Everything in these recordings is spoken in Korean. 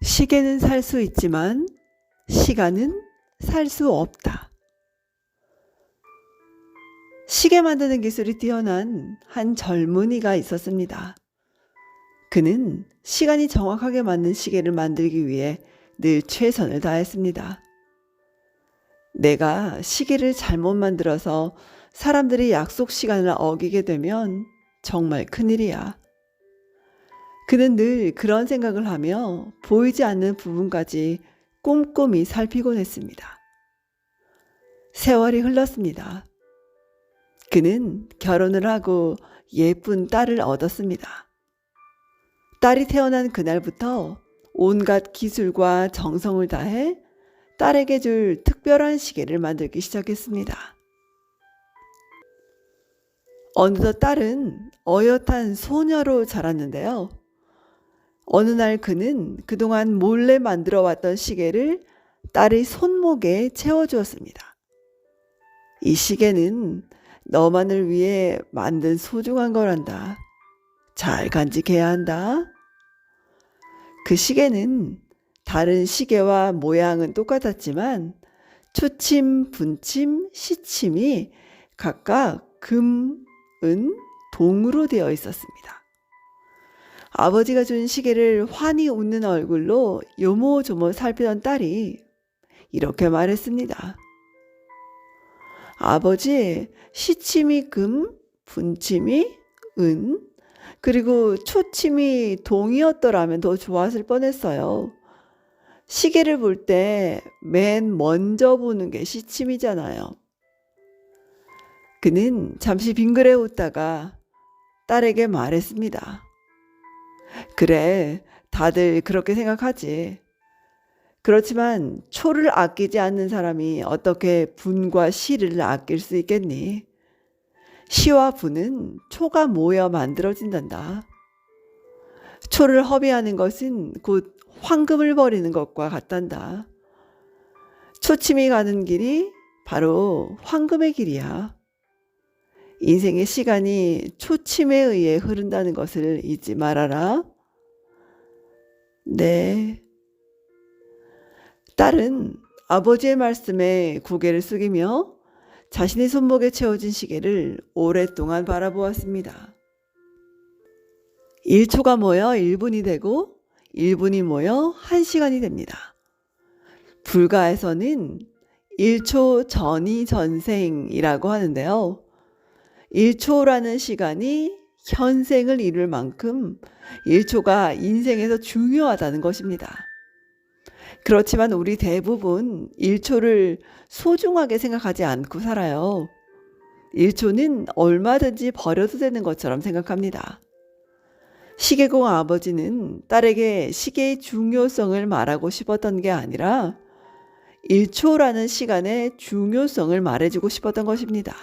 시계는 살 수 있지만 시간은 살 수 없다. 시계 만드는 기술이 뛰어난 한 젊은이가 있었습니다. 그는 시간이 정확하게 맞는 시계를 만들기 위해 늘 최선을 다했습니다. 내가 시계를 잘못 만들어서 사람들이 약속 시간을 어기게 되면 정말 큰일이야. 그는 늘 그런 생각을 하며 보이지 않는 부분까지 꼼꼼히 살피곤 했습니다. 세월이 흘렀습니다. 그는 결혼을 하고 예쁜 딸을 얻었습니다. 딸이 태어난 그날부터 온갖 기술과 정성을 다해 딸에게 줄 특별한 시계를 만들기 시작했습니다. 어느덧 딸은 어엿한 소녀로 자랐는데요. 어느 날 그는 그동안 몰래 만들어 왔던 시계를 딸의 손목에 채워주었습니다. 이 시계는 너만을 위해 만든 소중한 거란다. 잘 간직해야 한다. 그 시계는 다른 시계와 모양은 똑같았지만 초침, 분침, 시침이 각각 금, 은, 동으로 되어 있었습니다. 아버지가 준 시계를 환히 웃는 얼굴로 요모조모 살피던 딸이 이렇게 말했습니다. 아버지, 시침이 금, 분침이 은, 그리고 초침이 동이었더라면 더 좋았을 뻔했어요. 시계를 볼 때 맨 먼저 보는 게 시침이잖아요. 그는 잠시 빙그레 웃다가 딸에게 말했습니다. 그래, 다들 그렇게 생각하지. 그렇지만 초를 아끼지 않는 사람이 어떻게 분과 시를 아낄 수 있겠니? 시와 분은 초가 모여 만들어진단다. 초를 허비하는 것은 곧 황금을 버리는 것과 같단다. 초침이 가는 길이 바로 황금의 길이야. 인생의 시간이 초침에 의해 흐른다는 것을 잊지 말아라. 네. 딸은 아버지의 말씀에 고개를 숙이며 자신의 손목에 채워진 시계를 오랫동안 바라보았습니다. 1초가 모여 1분이 되고 1분이 모여 1시간이 됩니다. 불가에서는 1초 전이 전생이라고 하는데요. 1초라는 시간이 현생을 이룰 만큼 1초가 인생에서 중요하다는 것입니다. 그렇지만 우리 대부분 1초를 소중하게 생각하지 않고 살아요. 1초는 얼마든지 버려도 되는 것처럼 생각합니다. 시계공 아버지는 딸에게 시계의 중요성을 말하고 싶었던 게 아니라 1초라는 시간의 중요성을 말해주고 싶었던 것입니다.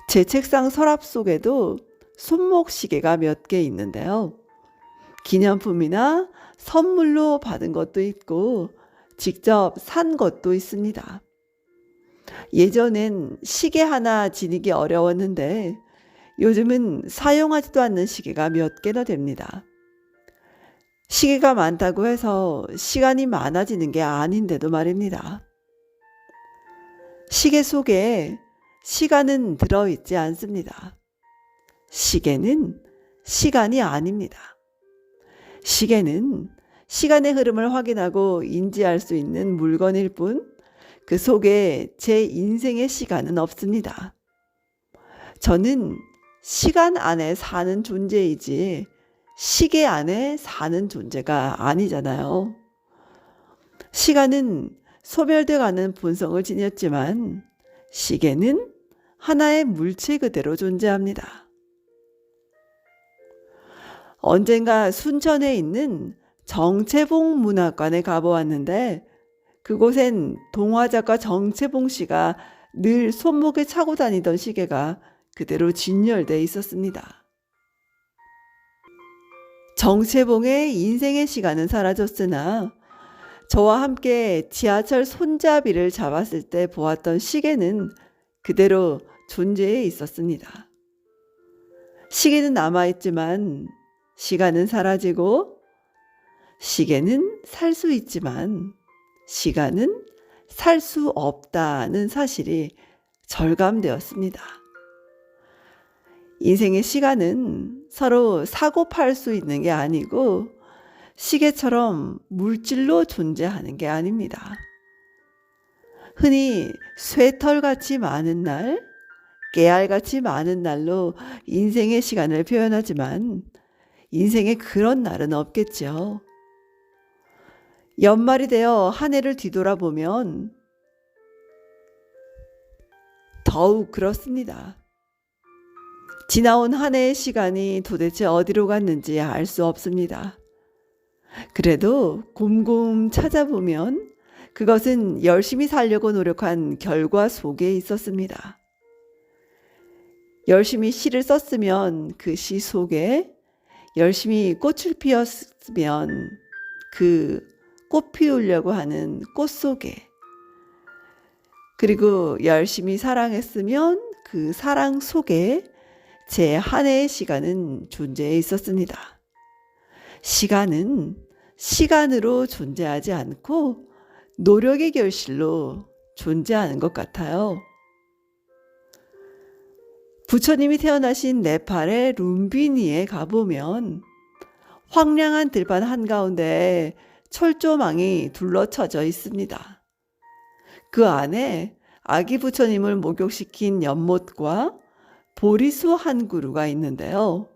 제 책상 서랍 속에도 손목 시계가 몇 개 있는데요. 기념품이나 선물로 받은 것도 있고 직접 산 것도 있습니다. 예전엔 시계 하나 지니기 어려웠는데 요즘은 사용하지도 않는 시계가 몇 개나 됩니다. 시계가 많다고 해서 시간이 많아지는 게 아닌데도 말입니다. 시계 속에 시간은 들어있지 않습니다. 시계는 시간이 아닙니다. 시계는 시간의 흐름을 확인하고 인지할 수 있는 물건일 뿐 그 속에 제 인생의 시간은 없습니다. 저는 시간 안에 사는 존재이지 시계 안에 사는 존재가 아니잖아요. 시간은 소멸돼가는 본성을 지녔지만 시계는 하나의 물체 그대로 존재합니다. 언젠가 순천에 있는 정채봉 문학관에 가보았는데 그곳엔 동화작가 정채봉 씨가 늘 손목에 차고 다니던 시계가 그대로 진열돼 있었습니다. 정채봉의 인생의 시간은 사라졌으나 저와 함께 지하철 손잡이를 잡았을 때 보았던 시계는 그대로 존재해 있었습니다. 시계는 남아있지만 시간은 사라지고 시계는 살 수 있지만 시간은 살 수 없다는 사실이 절감되었습니다. 인생의 시간은 서로 사고 팔 수 있는 게 아니고 시계처럼 물질로 존재하는 게 아닙니다. 흔히 쇠털같이 많은 날, 깨알같이 많은 날로 인생의 시간을 표현하지만 인생에 그런 날은 없겠죠. 연말이 되어 한 해를 뒤돌아보면 더욱 그렇습니다. 지나온 한 해의 시간이 도대체 어디로 갔는지 알 수 없습니다. 그래도 곰곰 찾아보면 그것은 열심히 살려고 노력한 결과 속에 있었습니다. 열심히 시를 썼으면 그 시 속에, 열심히 꽃을 피웠으면 그 꽃 피우려고 하는 꽃 속에, 그리고 열심히 사랑했으면 그 사랑 속에 제 한 해의 시간은 존재해 있었습니다. 시간은 시간으로 존재하지 않고 노력의 결실로 존재하는 것 같아요. 부처님이 태어나신 네팔의 룸비니에 가보면 황량한 들판 한가운데 철조망이 둘러쳐져 있습니다. 그 안에 아기 부처님을 목욕시킨 연못과 보리수 한 그루가 있는데요.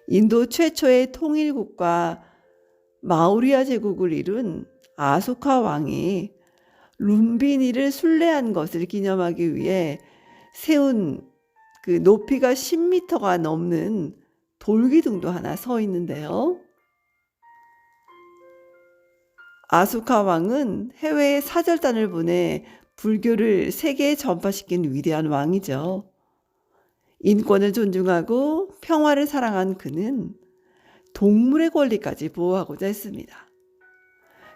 인도 최초의 통일국가 마우리아 제국을 이룬 아소카 왕이 룸비니를 순례한 것을 기념하기 위해 세운 그 높이가 10m가 넘는 돌기둥도 하나 서 있는데요. 아소카 왕은 해외에 사절단을 보내 불교를 세계에 전파시킨 위대한 왕이죠. 인권을 존중하고 평화를 사랑한 그는 동물의 권리까지 보호하고자 했습니다.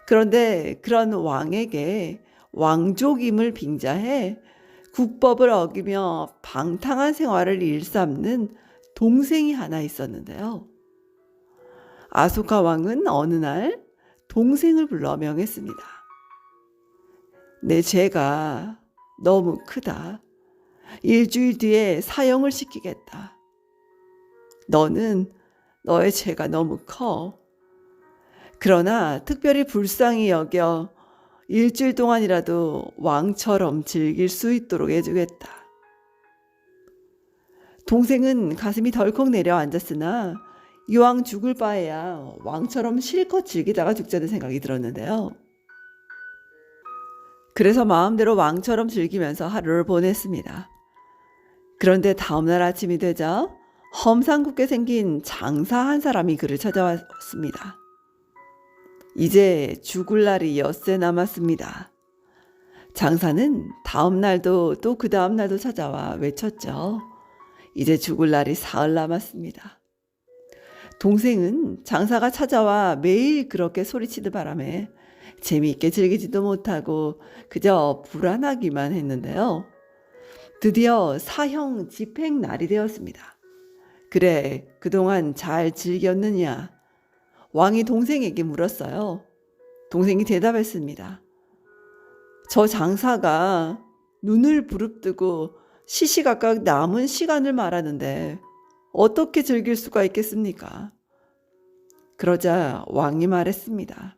그런데 그런 왕에게 왕족임을 빙자해 국법을 어기며 방탕한 생활을 일삼는 동생이 하나 있었는데요. 아소카 왕은 어느 날 동생을 불러 명했습니다. 내 죄가 너무 크다. 일주일 뒤에 사형을 시키겠다. 너는 너의 죄가 너무 커. 그러나 특별히 불쌍히 여겨 일주일 동안이라도 왕처럼 즐길 수 있도록 해주겠다. 동생은 가슴이 덜컥 내려앉았으나 이왕 죽을 바에야 왕처럼 실컷 즐기다가 죽자는 생각이 들었는데요. 그래서 마음대로 왕처럼 즐기면서 하루를 보냈습니다. 그런데 다음날 아침이 되자 험상궂게 생긴 장사 한 사람이 그를 찾아왔습니다. 이제 죽을 날이 엿새 남았습니다. 장사는 다음 날도 또 그 다음 날도 찾아와 외쳤죠. 이제 죽을 날이 사흘 남았습니다. 동생은 장사가 찾아와 매일 그렇게 소리치는 바람에 재미있게 즐기지도 못하고 그저 불안하기만 했는데요. 드디어 사형 집행 날이 되었습니다. 그래, 그동안 잘 즐겼느냐? 왕이 동생에게 물었어요. 동생이 대답했습니다. 저 장사가 눈을 부릅뜨고 시시각각 남은 시간을 말하는데 어떻게 즐길 수가 있겠습니까? 그러자 왕이 말했습니다.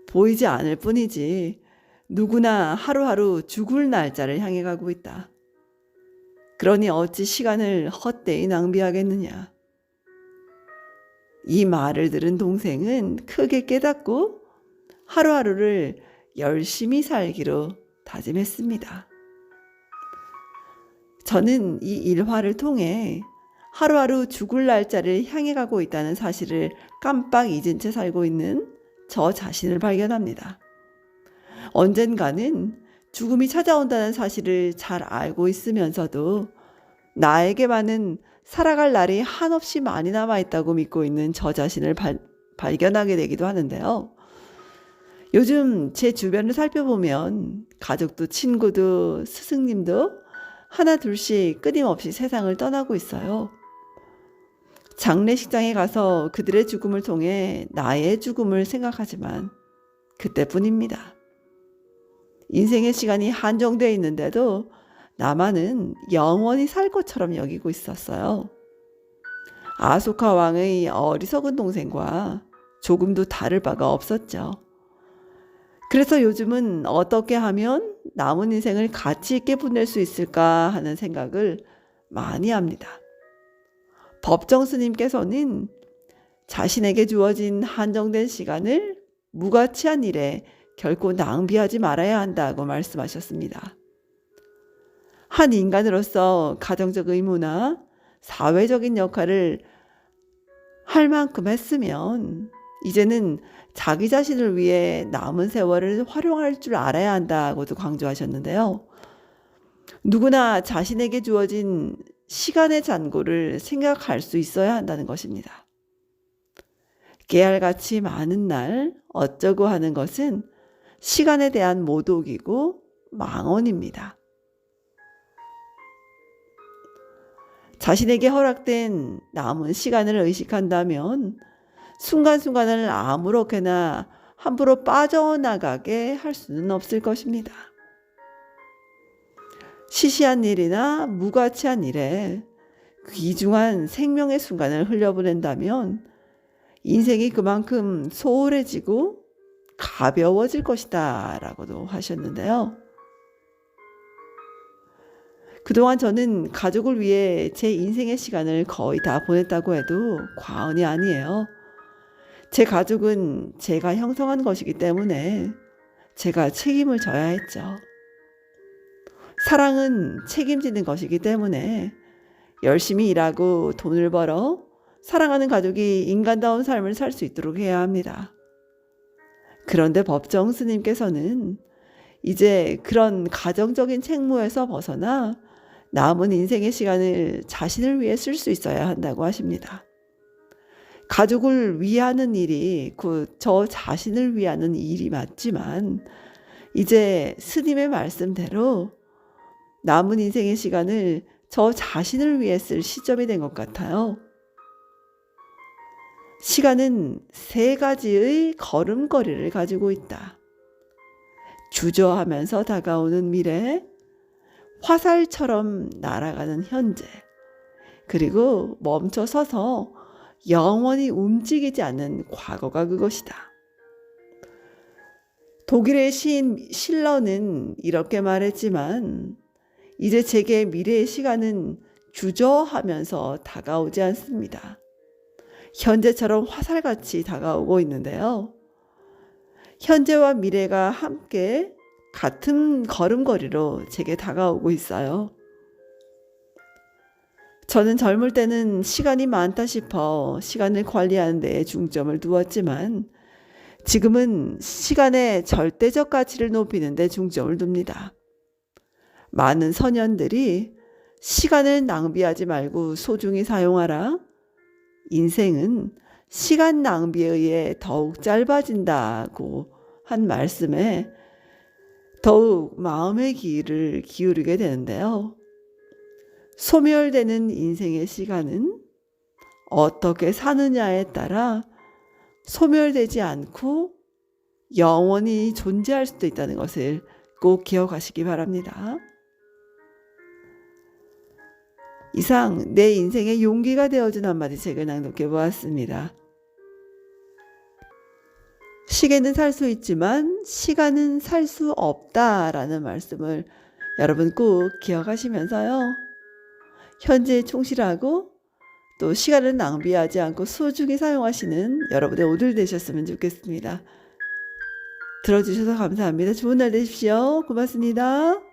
보이지 않을 뿐이지 누구나 하루하루 죽을 날짜를 향해 가고 있다. 그러니 어찌 시간을 헛되이 낭비하겠느냐. 이 말을 들은 동생은 크게 깨닫고 하루하루를 열심히 살기로 다짐했습니다. 저는 이 일화를 통해 하루하루 죽을 날짜를 향해 가고 있다는 사실을 깜빡 잊은 채 살고 있는 저 자신을 발견합니다. 언젠가는 죽음이 찾아온다는 사실을 잘 알고 있으면서도 나에게만은 살아갈 날이 한없이 많이 남아있다고 믿고 있는 저 자신을 발견하게 되기도 하는데요. 요즘 제 주변을 살펴보면 가족도 친구도 스승님도 하나 둘씩 끊임없이 세상을 떠나고 있어요. 장례식장에 가서 그들의 죽음을 통해 나의 죽음을 생각하지만 그때뿐입니다. 인생의 시간이 한정되어 있는데도 나만은 영원히 살 것처럼 여기고 있었어요. 아소카 왕의 어리석은 동생과 조금도 다를 바가 없었죠. 그래서 요즘은 어떻게 하면 남은 인생을 가치 있게 보낼 수 있을까 하는 생각을 많이 합니다. 법정 스님께서는 자신에게 주어진 한정된 시간을 무가치한 일에 결코 낭비하지 말아야 한다고 말씀하셨습니다. 한 인간으로서 가정적 의무나 사회적인 역할을 할 만큼 했으면 이제는 자기 자신을 위해 남은 세월을 활용할 줄 알아야 한다고도 강조하셨는데요. 누구나 자신에게 주어진 시간의 잔고를 생각할 수 있어야 한다는 것입니다. 깨알같이 많은 날 어쩌고 하는 것은 시간에 대한 모독이고 망언입니다. 자신에게 허락된 남은 시간을 의식한다면 순간순간을 아무렇게나 함부로 빠져나가게 할 수는 없을 것입니다. 시시한 일이나 무가치한 일에 귀중한 생명의 순간을 흘려보낸다면 인생이 그만큼 소홀해지고 가벼워질 것이다 라고도 하셨는데요. 그동안 저는 가족을 위해 제 인생의 시간을 거의 다 보냈다고 해도 과언이 아니에요. 제 가족은 제가 형성한 것이기 때문에 제가 책임을 져야 했죠. 사랑은 책임지는 것이기 때문에 열심히 일하고 돈을 벌어 사랑하는 가족이 인간다운 삶을 살 수 있도록 해야 합니다. 그런데 법정 스님께서는 이제 그런 가정적인 책무에서 벗어나 남은 인생의 시간을 자신을 위해 쓸 수 있어야 한다고 하십니다. 가족을 위하는 일이 저 자신을 위하는 일이 맞지만 이제 스님의 말씀대로 남은 인생의 시간을 저 자신을 위해 쓸 시점이 된 것 같아요. 시간은 3가지의 걸음걸이를 가지고 있다. 주저하면서 다가오는 미래, 화살처럼 날아가는 현재, 그리고 멈춰 서서 영원히 움직이지 않는 과거가 그것이다. 독일의 시인 실러는 이렇게 말했지만 이제 제게 미래의 시간은 주저하면서 다가오지 않습니다. 현재처럼 화살같이 다가오고 있는데요. 현재와 미래가 함께 같은 걸음걸이로 제게 다가오고 있어요. 저는 젊을 때는 시간이 많다 싶어 시간을 관리하는 데 중점을 두었지만 지금은 시간의 절대적 가치를 높이는 데 중점을 둡니다. 많은 선현들이 시간을 낭비하지 말고 소중히 사용하라. 인생은 시간 낭비에 의해 더욱 짧아진다고 한 말씀에 더욱 마음의 귀를 기울이게 되는데요. 소멸되는 인생의 시간은 어떻게 사느냐에 따라 소멸되지 않고 영원히 존재할 수도 있다는 것을 꼭 기억하시기 바랍니다. 이상 내 인생의 용기가 되어준 한마디 책을 낭독해 보았습니다. 시계는 살 수 있지만 시간은 살 수 없다라는 말씀을 여러분 꼭 기억하시면서요. 현재에 충실하고 또 시간을 낭비하지 않고 소중히 사용하시는 여러분의 오늘 되셨으면 좋겠습니다. 들어주셔서 감사합니다. 좋은 날 되십시오. 고맙습니다.